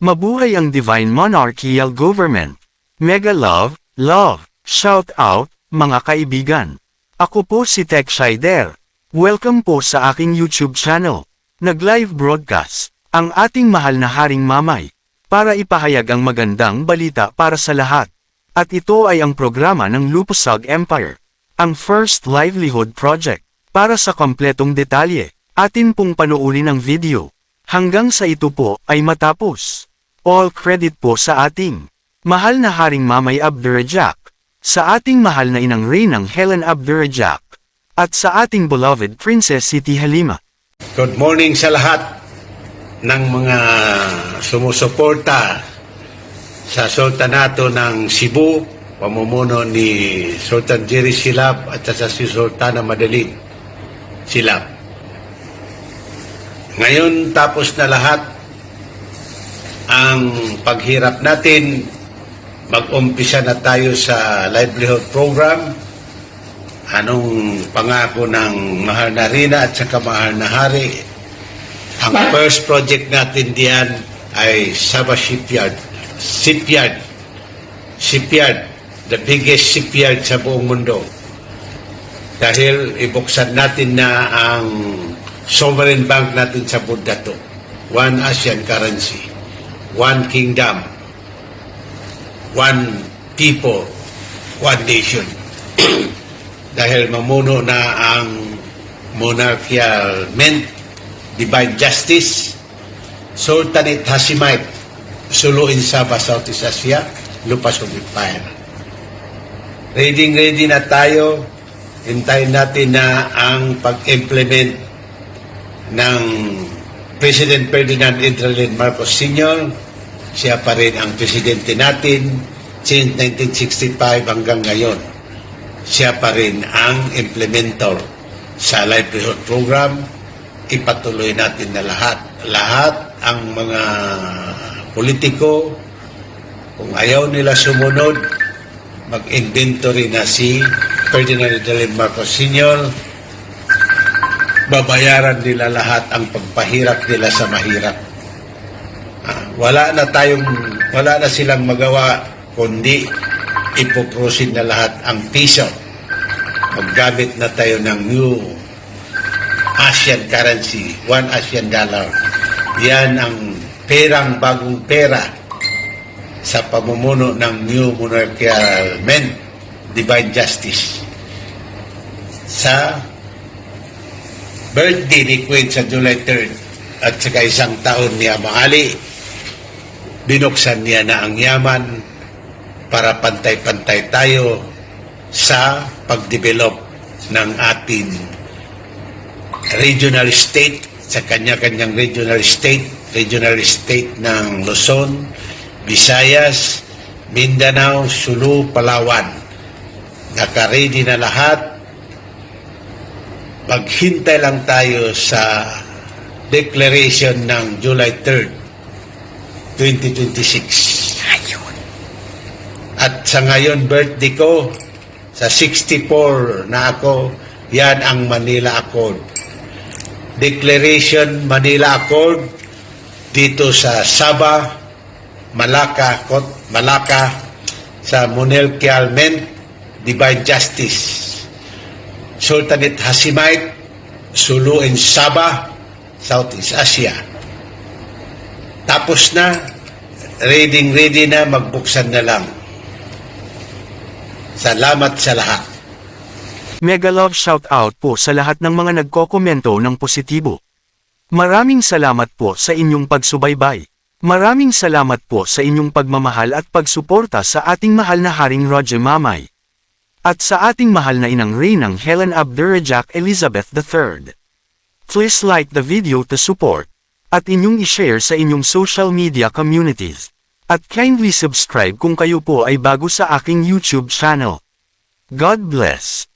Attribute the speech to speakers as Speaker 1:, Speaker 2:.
Speaker 1: Mabuhay ang Divine Monarchical Government. Mega love, shout out, mga kaibigan. Ako po si Tech Shider. Welcome po sa aking YouTube channel. Nag-live broadcast, ang ating mahal na Haring Mamay, para ipahayag ang magandang balita para sa lahat. At ito ay ang programa ng Lupusag Empire, ang First Livelihood Project. Para sa kompletong detalye, atin pong panuulin ang video. Hanggang sa ito po ay matapos. All credit po sa ating mahal na Haring Mamay Abdurrajak, sa ating mahal na inang Reynang Helen Abdurrajak, at sa ating beloved Princess Siti Halima.
Speaker 2: Good morning sa lahat ng mga sumusuporta sa Sultanato ng Cebu, pamumuno ni Sultan Jerry Silap at sa si Sultana Madeline Silap. Ngayon tapos na lahat ang paghirap natin, mag-umpisa na tayo sa livelihood program. Anong pangako ng mahal na Rina at saka mahal na Hari? Ang first project natin diyan ay Sabah Shipyard. The biggest shipyard sa buong mundo. Dahil ibuksan natin na ang sovereign bank natin sa Budato. One ASEAN currency. One kingdom, one people, one nation. Dahil mamuno na ang monarchical mint, divine justice, Sultanate Hashemite, suluin Sabah, Southeast Asia, Lupasong Empire. Ready na tayo. Hintayin natin na ang pag-implement ng President Ferdinand Entralin Marcos Sr., siya pa rin ang presidente natin since 1965 hanggang ngayon. Siya pa rin ang implementor sa livelihood program. Ipatuloy natin na lahat ang mga politiko, kung ayaw nila sumunod, mag-inventory na si Ferdinand Entralin Marcos Sr., babayaran nila lahat ang pagpahirap nila sa mahirap. Wala na silang magawa kundi ipoprosin na lahat ang piso. Maggamit na tayo ng new ASEAN currency, one ASEAN dollar. Yan ang bagong pera sa pamumuno ng new monarchical mint, divine justice. Sa birthday ni Queen sa July 3rd at saka isang taon ni Ama Ali, binuksan niya na ang yaman para pantay-pantay tayo sa pagdevelop ng ating regional state, sa kanya-kanyang regional state ng Luzon, Visayas, Mindanao, Sulu, Palawan. Naka-ready na lahat. Maghintay lang tayo sa declaration ng July 3rd, 2026. At sa ngayon, birthday ko, sa 64 na ako, yan ang Manila Accord. Declaration Manila Accord dito sa Sabah, Malacca, sa monarchical mint, divine justice. Sultanate Hashemite, Sulu in Sabah, Southeast Asia. Tapos na, ready na, magbuksan na lang. Salamat sa lahat.
Speaker 1: Mega love shout out po sa lahat ng mga nagkokomento ng positibo. Maraming salamat po sa inyong pagsubaybay. Maraming salamat po sa inyong pagmamahal at pagsuporta sa ating mahal na Haring Roger Mamay. At sa ating mahal na inang Reynang Helen Abdurrajak Elizabeth III. Please like the video to support, at inyong i-share sa inyong social media communities. At kindly subscribe kung kayo po ay bago sa aking YouTube channel. God bless.